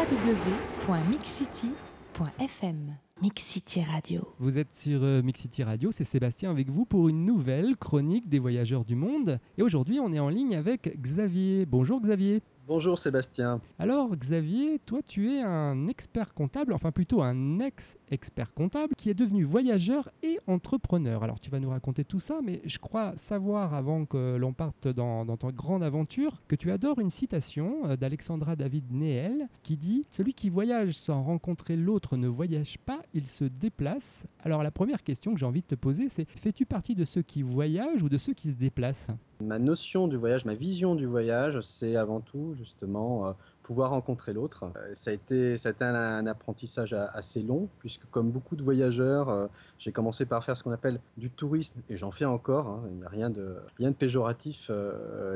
www.mixcity.fm. Mix City Radio. Vous êtes sur Mix City Radio, c'est Sébastien avec vous pour une nouvelle chronique des voyageurs du monde. Et aujourd'hui, on est en ligne avec Xavier. Bonjour Xavier. Bonjour Sébastien. Alors Xavier, toi tu es un expert comptable, enfin plutôt un ex-expert comptable qui est devenu voyageur et entrepreneur. Alors tu vas nous raconter tout ça, mais je crois savoir avant que l'on parte dans ta grande aventure que tu adores une citation d'Alexandra David Néel qui dit « Celui qui voyage sans rencontrer l'autre ne voyage pas, il se déplace ». Alors la première question que j'ai envie de te poser c'est « Fais-tu partie de ceux qui voyagent ou de ceux qui se déplacent ?» Ma notion du voyage, ma vision du voyage, c'est avant tout justement pouvoir rencontrer l'autre. Ça a été un apprentissage assez long, puisque comme beaucoup de voyageurs, j'ai commencé par faire ce qu'on appelle du tourisme, et j'en fais encore, hein, il n'y a rien de péjoratif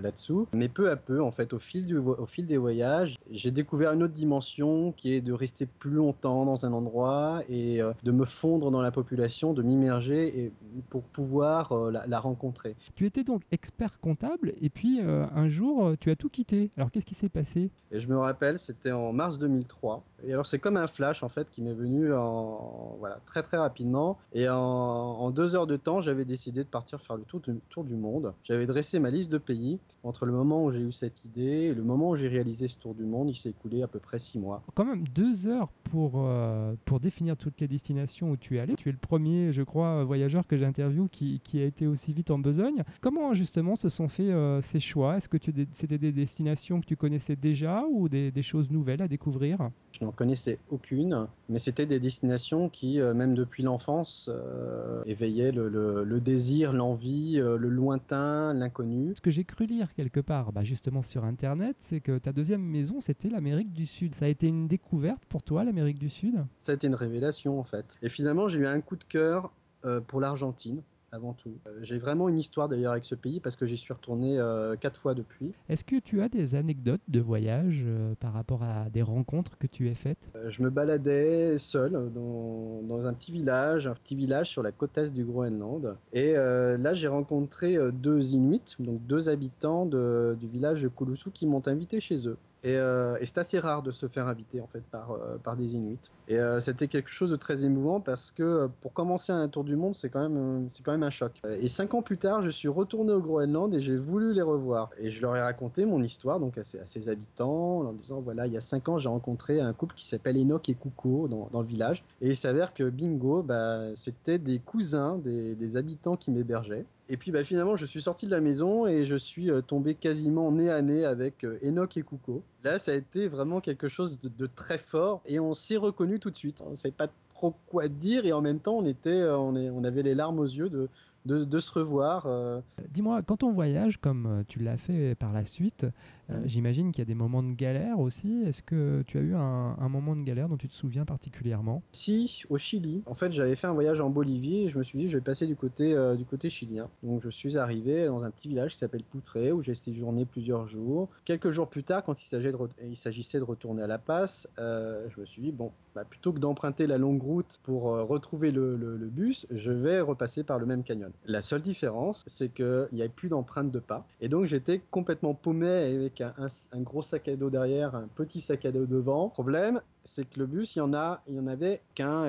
là-dessous. Mais peu à peu, en fait, au fil des voyages, j'ai découvert une autre dimension qui est de rester plus longtemps dans un endroit et de me fondre dans la population, de m'immerger et pour pouvoir la rencontrer. Tu étais donc expert comptable et puis un jour tu as tout quitté. Alors qu'est-ce qui s'est passé ? Et je me rappelle, c'était en mars 2003. Et alors c'est comme un flash en fait qui m'est venu très très rapidement. Et en 2 heures de temps, j'avais décidé de partir faire le tour du monde. J'avais dressé ma liste de pays. Entre le moment où j'ai eu cette idée et le moment où j'ai réalisé ce tour du monde, il s'est écoulé à peu près 6 mois. Quand même 2 heures pour définir toutes les destinations où tu es allé. Tu es le premier, je crois, voyageur que j'interviewe qui a été aussi vite en besogne. Comment justement se sont faits ces choix ? Est-ce que c'était des destinations que tu connaissais déjà ou des choses nouvelles à découvrir ? Je n'en connaissais aucune, mais c'était des destinations qui, même depuis l'enfance, éveillaient le désir, l'envie, le lointain, l'inconnu. Ce que j'ai cru lire quelque part, justement sur Internet, c'est que ta deuxième maison, c'était l'Amérique du Sud. Ça a été une découverte pour toi, l'Amérique du Sud ? Ça a été une révélation, en fait. Et finalement, j'ai eu un coup de cœur pour l'Argentine. Avant tout. J'ai vraiment une histoire d'ailleurs avec ce pays parce que j'y suis retourné 4 fois depuis. Est-ce que tu as des anecdotes de voyage par rapport à des rencontres que tu as faites ? Je me baladais seul dans un petit village sur la côte est du Groenland. Et là, j'ai rencontré 2 Inuits, donc 2 habitants du village de Kulusu qui m'ont invité chez eux. Et c'est assez rare de se faire inviter en fait par des Inuits. Et c'était quelque chose de très émouvant parce que pour commencer un tour du monde, c'est quand même un choc. Et 5 ans plus tard, je suis retourné au Groenland et j'ai voulu les revoir. Et je leur ai raconté mon histoire donc à ces habitants en leur disant voilà, il y a 5 ans, j'ai rencontré un couple qui s'appelle Enoch et Kuko dans le village. Et il s'avère que bingo, c'était des cousins des habitants qui m'hébergeaient. Et puis finalement, je suis sorti de la maison et je suis tombé quasiment nez à nez avec Enoch et Kuko. Là, ça a été vraiment quelque chose de très fort et on s'est reconnus tout de suite. On ne savait pas trop quoi dire et en même temps, on avait les larmes aux yeux de se revoir. Dis-moi, quand on voyage, comme tu l'as fait par la suite, j'imagine qu'il y a des moments de galère aussi. Est-ce que tu as eu un moment de galère dont tu te souviens particulièrement ? Si, au Chili. En fait, j'avais fait un voyage en Bolivie et je me suis dit je vais passer du côté chilien. Donc je suis arrivé dans un petit village qui s'appelle Putré où j'ai séjourné plusieurs jours. Quelques jours plus tard, quand il s'agissait de retourner à La Paz, je me suis dit plutôt que d'emprunter la longue route pour retrouver le bus, je vais repasser par le même canyon. La seule différence, c'est qu'il n'y avait plus d'empreinte de pas. Et donc j'étais complètement paumé avec un gros sac à dos derrière, un petit sac à dos devant. Problème, c'est que le bus, il y en avait qu'un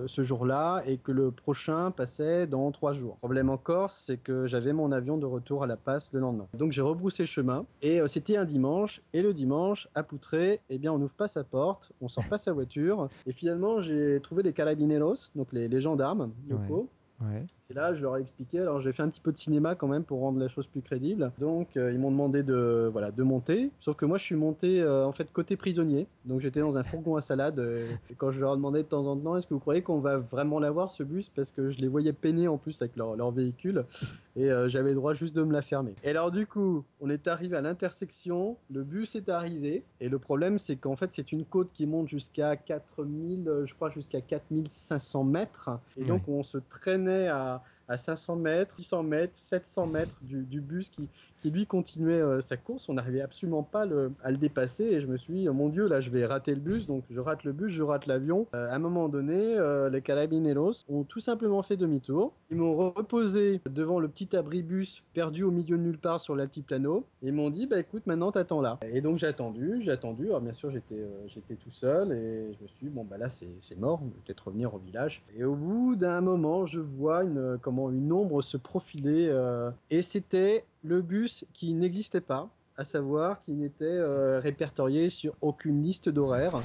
ce jour-là et que le prochain passait dans 3 jours. Problème encore, c'est que j'avais mon avion de retour à La Paz le lendemain. Donc j'ai rebroussé chemin et c'était un dimanche. Et le dimanche, à Putré, on n'ouvre pas sa porte, on sort pas sa voiture. Et finalement, j'ai trouvé les carabineros, donc les gendarmes locaux. Ouais. Et là, je leur ai expliqué, alors j'ai fait un petit peu de cinéma quand même pour rendre la chose plus crédible. Donc, ils m'ont demandé de monter. Sauf que moi, je suis monté en fait côté prisonnier. Donc, j'étais dans un fourgon à salade. Et quand je leur demandais de temps en temps, est-ce que vous croyez qu'on va vraiment l'avoir ce bus ? Parce que je les voyais peiner en plus avec leur véhicule. Et j'avais le droit juste de me la fermer. Et alors, du coup, on est arrivé à l'intersection. Le bus est arrivé. Et le problème, c'est qu'en fait, c'est une côte qui monte jusqu'à 4500 mètres. Et donc, on se traînait à à 500 mètres, 600 mètres, 700 mètres du bus qui lui continuait sa course. On n'arrivait absolument pas à le dépasser et je me suis dit, oh mon Dieu, là je vais rater le bus, donc je rate le bus, je rate l'avion. À un moment donné, les carabineros ont tout simplement fait demi-tour. Ils m'ont reposé devant le petit abribus perdu au milieu de nulle part sur l'altiplano et ils m'ont dit, bah écoute, maintenant t'attends là. Et donc j'ai attendu. Alors bien sûr j'étais tout seul et je me suis dit, bon bah là c'est mort, je vais peut-être revenir au village. Et au bout d'un moment, je vois une ombre se profiler et c'était le bus qui n'existait pas, à savoir qui n'était répertorié sur aucune liste d'horaires.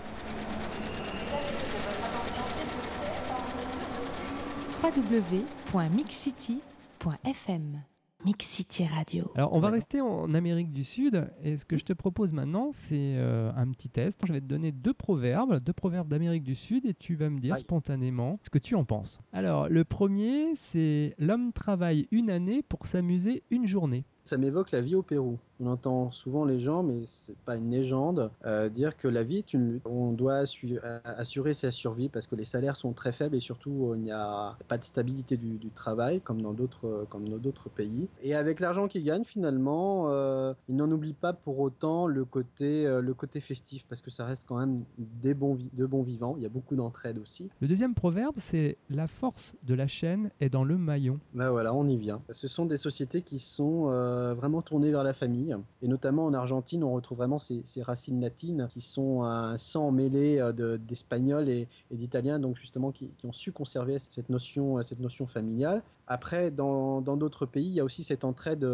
www.mixcity.fm Mix City Radio. Alors, on va rester en Amérique du Sud. Et ce que je te propose maintenant, c'est un petit test. Je vais te donner deux proverbes d'Amérique du Sud, et tu vas me dire spontanément ce que tu en penses. Alors, le premier, c'est « L'homme travaille une année pour s'amuser une journée ». Ça m'évoque la vie au Pérou. On entend souvent les gens, mais c'est pas une légende, dire que la vie est une lutte. On doit assurer sa survie parce que les salaires sont très faibles et surtout il n'y a pas de stabilité du travail comme dans d'autres pays. Et avec l'argent qu'ils gagnent, finalement, ils n'en oublient pas pour autant le côté festif parce que ça reste quand même de bons vivants. Il y a beaucoup d'entraide aussi. Le deuxième proverbe, c'est « La force de la chaîne est dans le maillon ». Ben voilà, on y vient. Ce sont des sociétés qui sont vraiment tournées vers la famille. Et notamment en Argentine, on retrouve vraiment ces racines latines qui sont un sang mêlé d'espagnol et d'italien, donc justement qui ont su conserver cette notion familiale. Après, dans d'autres pays, il y a aussi cette entraide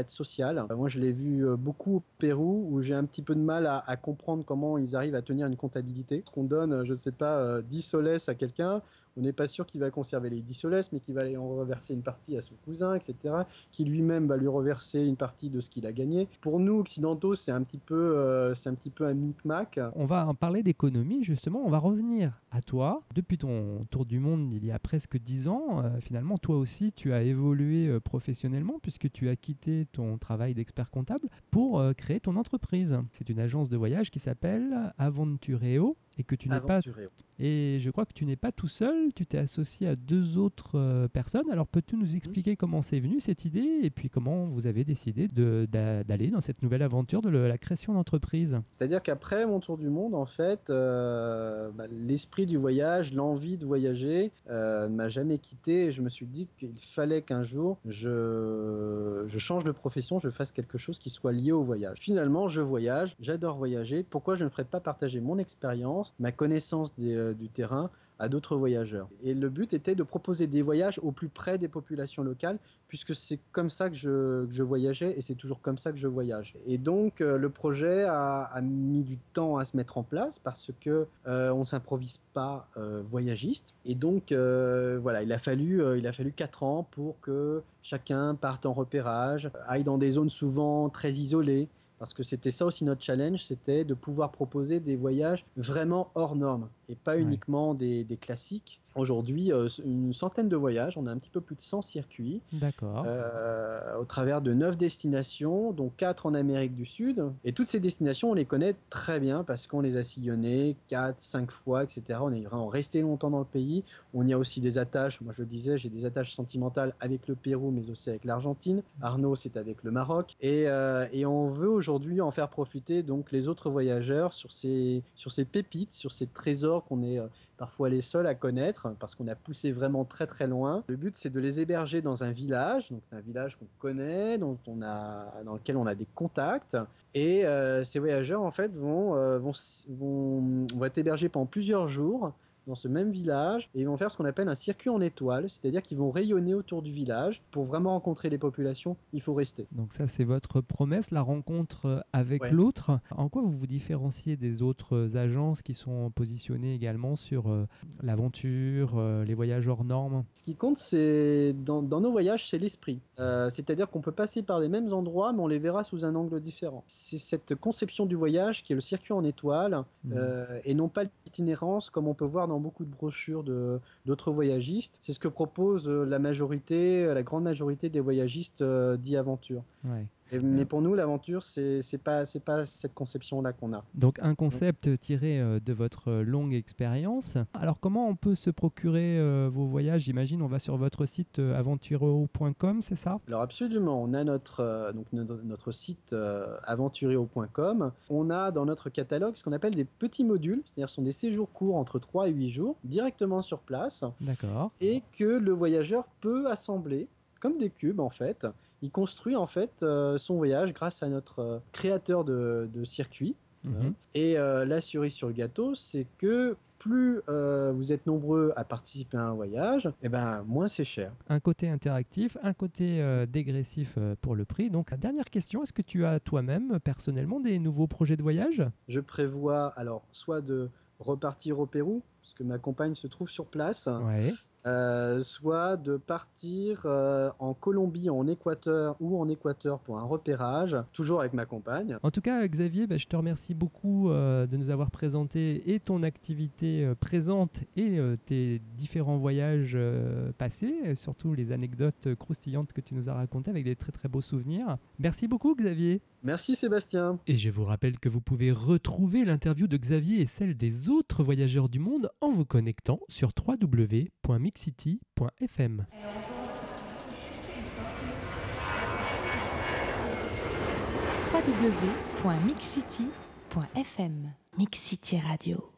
sociale. Moi, je l'ai vu beaucoup au Pérou, où j'ai un petit peu de mal à comprendre comment ils arrivent à tenir une comptabilité. Qu'on donne, je ne sais pas, 10 soles à quelqu'un, on n'est pas sûr qu'il va conserver les 10 soles, mais qu'il va aller en reverser une partie à son cousin, etc., qui lui-même va lui reverser une partie de ce qu'il a gagné. Pour nous, occidentaux, c'est un petit peu un micmac. On va en parler d'économie, justement. On va revenir à toi. Depuis ton tour du monde il y a presque 10 ans, finalement, toi aussi, tu as évolué professionnellement puisque tu as quitté ton travail d'expert comptable pour créer ton entreprise. C'est une agence de voyage qui s'appelle Aventureo. Et que tu n'es pas. Et je crois que tu n'es pas tout seul, tu t'es associé à deux autres personnes. Alors peux-tu nous expliquer comment c'est venu cette idée et puis comment vous avez décidé d'aller dans cette nouvelle aventure de la création d'entreprise? C'est-à-dire qu'après mon tour du monde, en fait, l'esprit du voyage, l'envie de voyager ne m'a jamais quitté. Et je me suis dit qu'il fallait qu'un jour je change de profession, je fasse quelque chose qui soit lié au voyage. Finalement, je voyage, j'adore voyager. Pourquoi je ne ferais pas partager mon expérience, ma connaissance du terrain à d'autres voyageurs. Et le but était de proposer des voyages au plus près des populations locales, puisque c'est comme ça que je voyageais et c'est toujours comme ça que je voyage. Et donc le projet a mis du temps à se mettre en place parce que on s'improvise pas voyagiste. Et donc voilà, il a fallu 4 ans pour que chacun parte en repérage, aille dans des zones souvent très isolées. Parce que c'était ça aussi notre challenge, c'était de pouvoir proposer des voyages vraiment hors normes et pas uniquement des classiques. Aujourd'hui, une centaine de voyages, on a un petit peu plus de 100 circuits. D'accord. Au travers de 9 destinations, dont 4 en Amérique du Sud. Et toutes ces destinations, on les connaît très bien parce qu'on les a sillonnées 4, 5 fois, etc. On est vraiment resté longtemps dans le pays. On y a aussi des attaches, moi je le disais, j'ai des attaches sentimentales avec le Pérou, mais aussi avec l'Argentine. Arnaud, c'est avec le Maroc. Et on veut aujourd'hui en faire profiter donc les autres voyageurs sur ces pépites, sur ces trésors qu'on est parfois les seuls à connaître parce qu'on a poussé vraiment très très loin. Le but, c'est de les héberger dans un village, donc c'est un village qu'on connaît, dans lequel on a des contacts, et ces voyageurs en fait vont être hébergés pendant plusieurs jours dans ce même village et ils vont faire ce qu'on appelle un circuit en étoiles, c'est-à-dire qu'ils vont rayonner autour du village. Pour vraiment rencontrer les populations, il faut rester. Donc ça, c'est votre promesse, la rencontre avec l'autre. En quoi vous vous différenciez des autres agences qui sont positionnées également sur l'aventure, les voyages hors normes? Ce qui compte, c'est dans nos voyages, c'est l'esprit. C'est-à-dire qu'on peut passer par les mêmes endroits, mais on les verra sous un angle différent. C'est cette conception du voyage qui est le circuit en étoiles et non pas l'itinérance comme on peut voir dans beaucoup de brochures d'autres voyagistes. C'est ce que propose la grande majorité des voyagistes dits aventure. Ouais. Mais pour nous, l'aventure, c'est pas cette conception-là qu'on a. Donc un concept tiré de votre longue expérience. Alors comment on peut se procurer vos voyages? J'imagine on va sur votre site aventureo.com, c'est ça? Alors absolument, on a notre site aventureo.com. On a dans notre catalogue ce qu'on appelle des petits modules, c'est-à-dire ce sont des séjours courts entre 3 et 8 jours, directement sur place. D'accord. Et que le voyageur peut assembler comme des cubes en fait. Il construit en fait son voyage grâce à notre créateur de circuit. Mhm. Et la cerise sur le gâteau, c'est que plus vous êtes nombreux à participer à un voyage, et ben moins c'est cher. Un côté interactif, un côté dégressif pour le prix. Donc, dernière question, est-ce que tu as toi-même, personnellement, des nouveaux projets de voyage? Je prévois alors soit de repartir au Pérou, parce que ma compagne se trouve sur place, Ouais. soit de partir en Colombie, en Équateur ou en Équateur pour un repérage, toujours avec ma compagne. En tout cas, Xavier, je te remercie beaucoup de nous avoir présenté et ton activité présente et tes différents voyages passés, et surtout les anecdotes croustillantes que tu nous as racontées avec des très très beaux souvenirs. Merci beaucoup, Xavier. Merci Sébastien. Et je vous rappelle que vous pouvez retrouver l'interview de Xavier et celle des autres voyageurs du monde en vous connectant sur www.mixcity.fm. www.mixcity.fm. Mix City Radio.